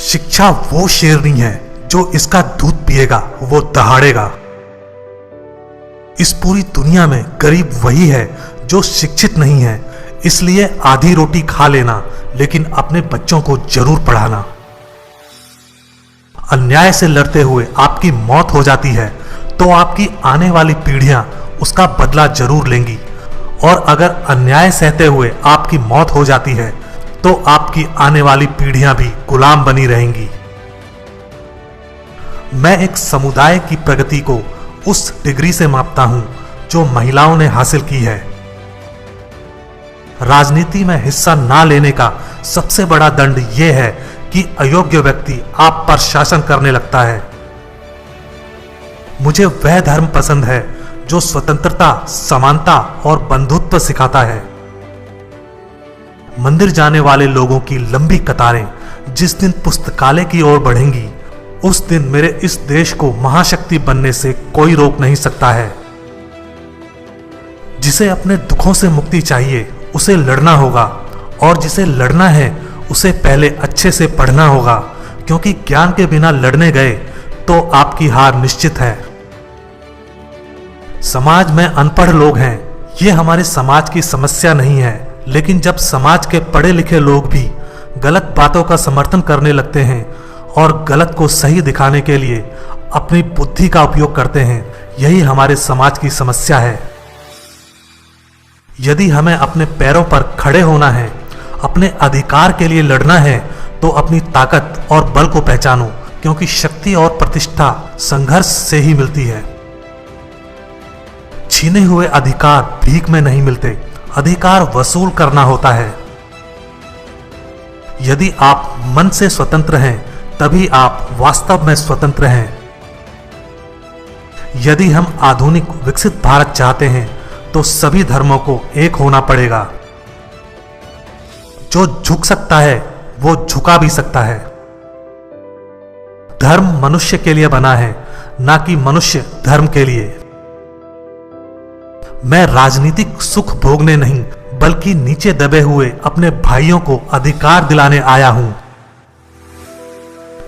शिक्षा वो शेरनी है जो इसका दूध पिएगा वो दहाड़ेगा। इस पूरी दुनिया में गरीब वही है जो शिक्षित नहीं है, इसलिए आधी रोटी खा लेना लेकिन अपने बच्चों को जरूर पढ़ाना। अन्याय से लड़ते हुए आपकी मौत हो जाती है तो आपकी आने वाली पीढ़ियां उसका बदला जरूर लेंगी, और अगर अन्याय सहते हुए आपकी मौत हो जाती है तो आपकी आने वाली पीढ़ियां भी गुलाम बनी रहेंगी। मैं एक समुदाय की प्रगति को उस डिग्री से मापता हूं जो महिलाओं ने हासिल की है। राजनीति में हिस्सा ना लेने का सबसे बड़ा दंड यह है कि अयोग्य व्यक्ति आप पर शासन करने लगता है। मुझे वह धर्म पसंद है जो स्वतंत्रता, समानता और बंधुत्व सिखाता है। मंदिर जाने वाले लोगों की लंबी कतारें जिस दिन पुस्तकालय की ओर बढ़ेंगी, उस दिन मेरे इस देश को महाशक्ति बनने से कोई रोक नहीं सकता है। जिसे अपने दुखों से मुक्ति चाहिए उसे लड़ना होगा, और जिसे लड़ना है उसे पहले अच्छे से पढ़ना होगा, क्योंकि ज्ञान के बिना लड़ने गए तो आपकी हार निश्चित है। समाज में अनपढ़ लोग हैं, ये हमारे समाज की समस्या नहीं है, लेकिन जब समाज के पढ़े लिखे लोग भी गलत बातों का समर्थन करने लगते हैं और गलत को सही दिखाने के लिए अपनी बुद्धि का उपयोग करते हैं, यही हमारे समाज की समस्या है। यदि हमें अपने पैरों पर खड़े होना है, अपने अधिकार के लिए लड़ना है, तो अपनी ताकत और बल को पहचानो, क्योंकि शक्ति और प्रतिष्ठा संघर्ष से ही मिलती है। छीने हुए अधिकार भीख में नहीं मिलते, अधिकार वसूल करना होता है। यदि आप मन से स्वतंत्र हैं तभी आप वास्तव में स्वतंत्र हैं। यदि हम आधुनिक विकसित भारत चाहते हैं तो सभी धर्मों को एक होना पड़ेगा। जो झुक सकता है वो झुका भी सकता है। धर्म मनुष्य के लिए बना है, ना कि मनुष्य धर्म के लिए। मैं राजनीतिक सुख भोगने नहीं बल्कि नीचे दबे हुए अपने भाइयों को अधिकार दिलाने आया हूं।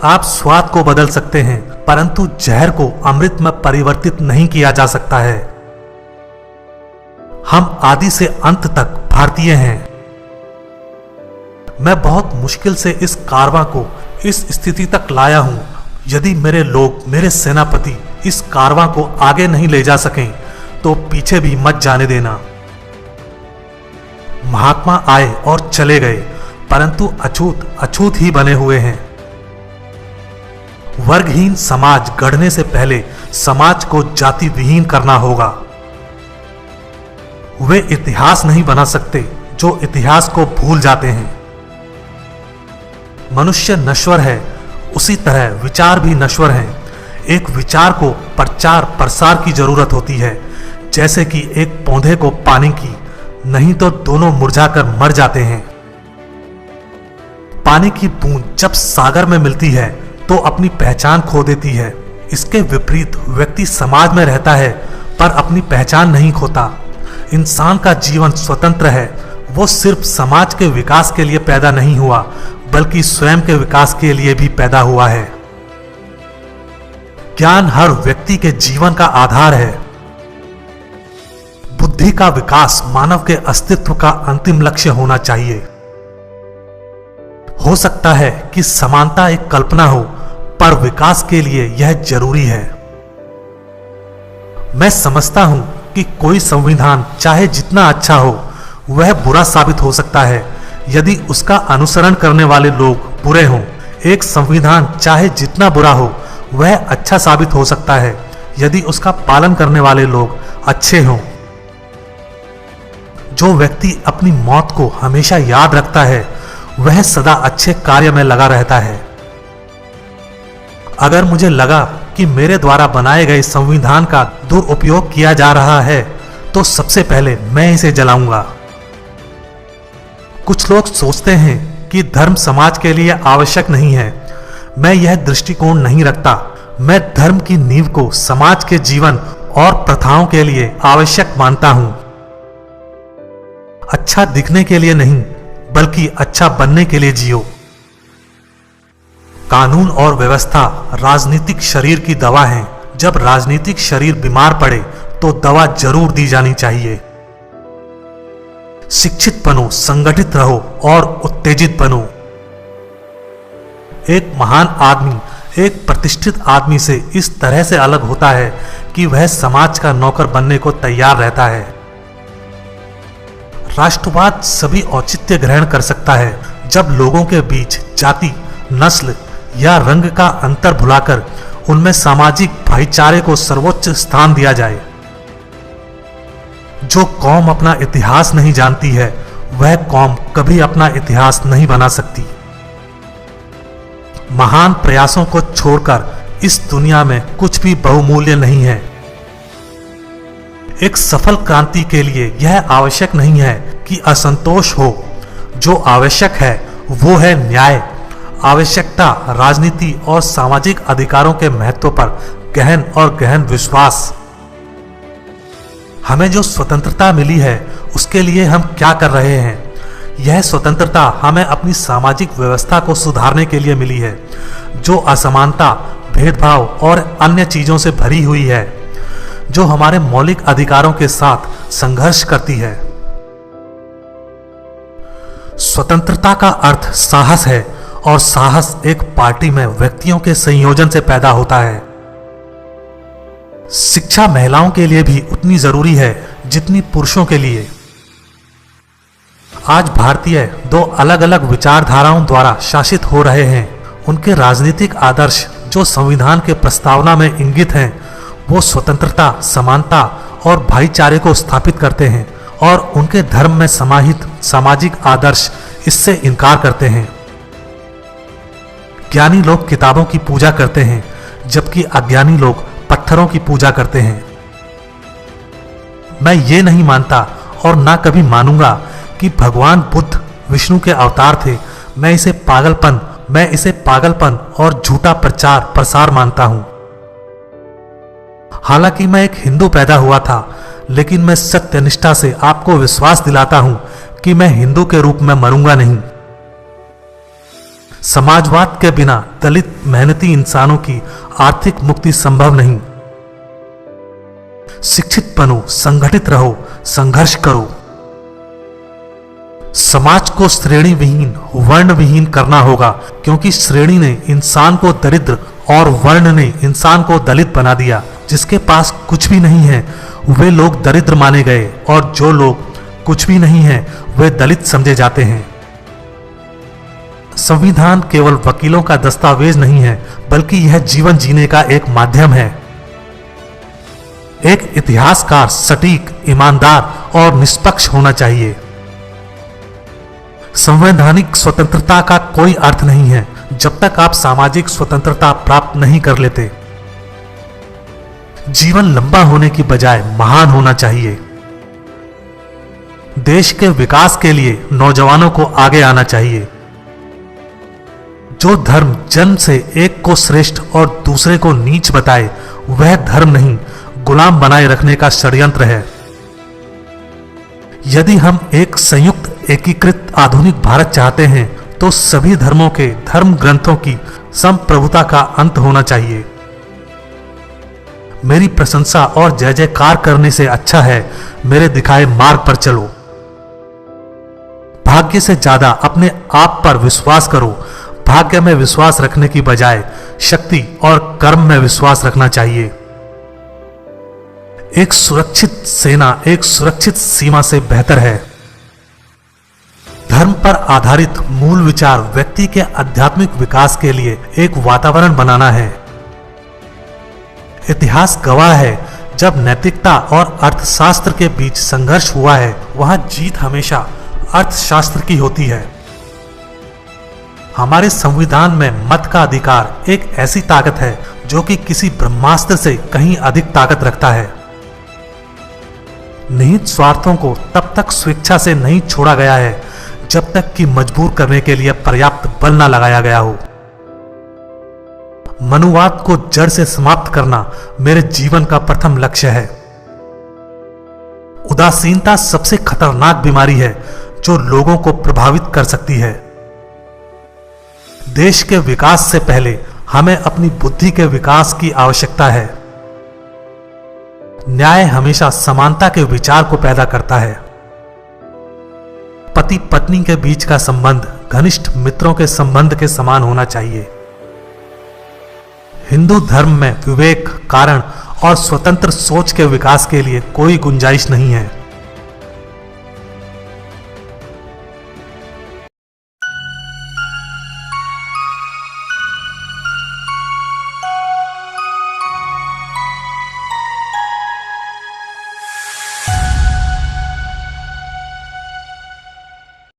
आप स्वाद को बदल सकते हैं, परंतु जहर को अमृत में परिवर्तित नहीं किया जा सकता है। हम आदि से अंत तक भारतीय हैं। मैं बहुत मुश्किल से इस कारवां को इस स्थिति तक लाया हूं। यदि मेरे लोग, मेरे सेनापति इस कारवां को आगे नहीं ले जा सकें तो पीछे भी मत जाने देना। महात्मा आए और चले गए, परंतु अछूत अछूत ही बने हुए हैं। वर्गहीन समाज गढ़ने से पहले समाज को जाति विहीन करना होगा। वे इतिहास नहीं बना सकते जो इतिहास को भूल जाते हैं। मनुष्य नश्वर है, उसी तरह विचार भी नश्वर हैं। एक विचार को प्रचार प्रसार की जरूरत होती है, जैसे कि एक पौधे को पानी की, नहीं तो दोनों मुरझाकर मर जाते हैं। पानी की बूंद जब सागर में मिलती है तो अपनी पहचान खो देती है। इसके विपरीत व्यक्ति समाज में रहता है पर अपनी पहचान नहीं खोता। इंसान का जीवन स्वतंत्र है, वो सिर्फ समाज के विकास के लिए पैदा नहीं हुआ बल्कि स्वयं के विकास के लिए भी पैदा हुआ है। ज्ञान हर व्यक्ति के जीवन का आधार है। बुद्धि का विकास मानव के अस्तित्व का अंतिम लक्ष्य होना चाहिए। हो सकता है कि समानता एक कल्पना हो, पर विकास के लिए यह जरूरी है। मैं समझता हूं कि कोई संविधान चाहे जितना अच्छा हो, वह बुरा साबित हो सकता है यदि उसका अनुसरण करने वाले लोग बुरे हों। एक संविधान चाहे जितना बुरा हो, वह अच्छा साबित हो सकता है यदि उसका पालन करने वाले लोग अच्छे हों। जो व्यक्ति अपनी मौत को हमेशा याद रखता है, वह सदा अच्छे कार्य में लगा रहता है। अगर मुझे लगा कि मेरे द्वारा बनाए गए संविधान का दुरुपयोग किया जा रहा है, तो सबसे पहले मैं इसे जलाऊंगा। कुछ लोग सोचते हैं कि धर्म समाज के लिए आवश्यक नहीं है। मैं यह दृष्टिकोण नहीं रखता। मैं धर्म की नींव को समाज के जीवन और प्रथाओं के लिए आवश्यक मानता हूं। अच्छा दिखने के लिए नहीं, बल्कि अच्छा बनने के लिए जियो। कानून और व्यवस्था राजनीतिक शरीर की दवा है। जब राजनीतिक शरीर बीमार पड़े तो दवा जरूर दी जानी चाहिए। शिक्षित बनो, संगठित रहो और उत्तेजित बनो। एक महान आदमी एक प्रतिष्ठित आदमी से इस तरह से अलग होता है कि वह समाज का नौकर बनने को तैयार रहता है। राष्ट्रवाद सभी औचित्य ग्रहण कर सकता है जब लोगों के बीच जाति, नस्ल या रंग का अंतर भुलाकर उनमें सामाजिक भाईचारे को सर्वोच्च स्थान दिया जाए। जो कौम अपना इतिहास नहीं जानती है वह कौम कभी अपना इतिहास नहीं बना सकती। महान प्रयासों को छोड़कर इस दुनिया में कुछ भी बहुमूल्य नहीं है। एक सफल क्रांति के लिए यह आवश्यक नहीं है कि असंतोष हो। जो आवश्यक है वो है न्याय, आवश्यकता, राजनीति और सामाजिक अधिकारों के महत्व पर गहन विश्वास। हमें जो स्वतंत्रता मिली है उसके लिए हम क्या कर रहे हैं? यह स्वतंत्रता हमें अपनी सामाजिक व्यवस्था को सुधारने के लिए मिली है, जो असमानता, भेदभाव और अन्य चीजों से भरी हुई है, जो हमारे मौलिक अधिकारों के साथ संघर्ष करती है। स्वतंत्रता का अर्थ साहस है और साहस एक पार्टी में व्यक्तियों के संयोजन से पैदा होता है। शिक्षा महिलाओं के लिए भी उतनी जरूरी है जितनी पुरुषों के लिए। आज भारतीय दो अलग अलग विचारधाराओं द्वारा शासित हो रहे हैं। उनके राजनीतिक आदर्श जो संविधान के प्रस्तावना में इंगित हैं, वो स्वतंत्रता, समानता और भाईचारे को स्थापित करते हैं और उनके धर्म में समाहित सामाजिक आदर्श इससे इनकार करते हैं। ज्ञानी लोग किताबों की पूजा करते हैं जबकि अज्ञानी लोग पत्थरों की पूजा करते हैं। मैं ये नहीं मानता और ना कभी मानूंगा कि भगवान बुद्ध विष्णु के अवतार थे। मैं इसे पागलपन और झूठा प्रचार प्रसार मानता हूं। हालांकि मैं एक हिंदू पैदा हुआ था, लेकिन मैं सत्यनिष्ठा से आपको विश्वास दिलाता हूं कि मैं हिंदू के रूप में मरूंगा नहीं। समाजवाद के बिना दलित मेहनती इंसानों की आर्थिक मुक्ति संभव नहीं। शिक्षित बनो, संगठित रहो, संघर्ष करो। समाज को श्रेणी विहीन, वर्ण विहीन करना होगा, क्योंकि श्रेणी ने इंसान को दरिद्र और वर्ण ने इंसान को दलित बना दिया। जिसके पास कुछ भी नहीं है वे लोग दरिद्र माने गए और जो लोग कुछ भी नहीं है वे दलित समझे जाते हैं। संविधान केवल वकीलों का दस्तावेज नहीं है, बल्कि यह जीवन जीने का एक माध्यम है। एक इतिहासकार सटीक, ईमानदार और निष्पक्ष होना चाहिए। संवैधानिक स्वतंत्रता का कोई अर्थ नहीं है जब तक आप सामाजिक स्वतंत्रता प्राप्त नहीं कर लेते। जीवन लंबा होने की बजाय महान होना चाहिए। देश के विकास के लिए नौजवानों को आगे आना चाहिए। जो धर्म जन्म से एक को श्रेष्ठ और दूसरे को नीच बताए वह धर्म नहीं, गुलाम बनाए रखने का षड्यंत्र है। यदि हम एक संयुक्त, एकीकृत आधुनिक भारत चाहते हैं तो सभी धर्मों के धर्म ग्रंथों की संप्रभुता का अंत होना चाहिए। मेरी प्रशंसा और जय जयकार करने से अच्छा है मेरे दिखाए मार्ग पर चलो। भाग्य से ज्यादा अपने आप पर विश्वास करो। भाग्य में विश्वास रखने की बजाय शक्ति और कर्म में विश्वास रखना चाहिए। एक सुरक्षित सेना एक सुरक्षित सीमा से बेहतर है। धर्म पर आधारित मूल विचार व्यक्ति के आध्यात्मिक विकास के लिए एक वातावरण बनाना है। इतिहास गवाह है, जब नैतिकता और अर्थशास्त्र के बीच संघर्ष हुआ है वहां जीत हमेशा अर्थशास्त्र की होती है। हमारे संविधान में मत का अधिकार एक ऐसी ताकत है जो कि किसी ब्रह्मास्त्र से कहीं अधिक ताकत रखता है। निहित स्वार्थों को तब तक स्वेच्छा से नहीं छोड़ा गया है जब तक कि मजबूर करने के लिए पर्याप्त बल न लगाया गया हो। मनुवाद को जड़ से समाप्त करना मेरे जीवन का प्रथम लक्ष्य है। उदासीनता सबसे खतरनाक बीमारी है जो लोगों को प्रभावित कर सकती है। देश के विकास से पहले हमें अपनी बुद्धि के विकास की आवश्यकता है। न्याय हमेशा समानता के विचार को पैदा करता है। पति पत्नी के बीच का संबंध घनिष्ठ मित्रों के संबंध के समान होना चाहिए। हिंदू धर्म में विवेक, कारण और स्वतंत्र सोच के विकास के लिए कोई गुंजाइश नहीं है।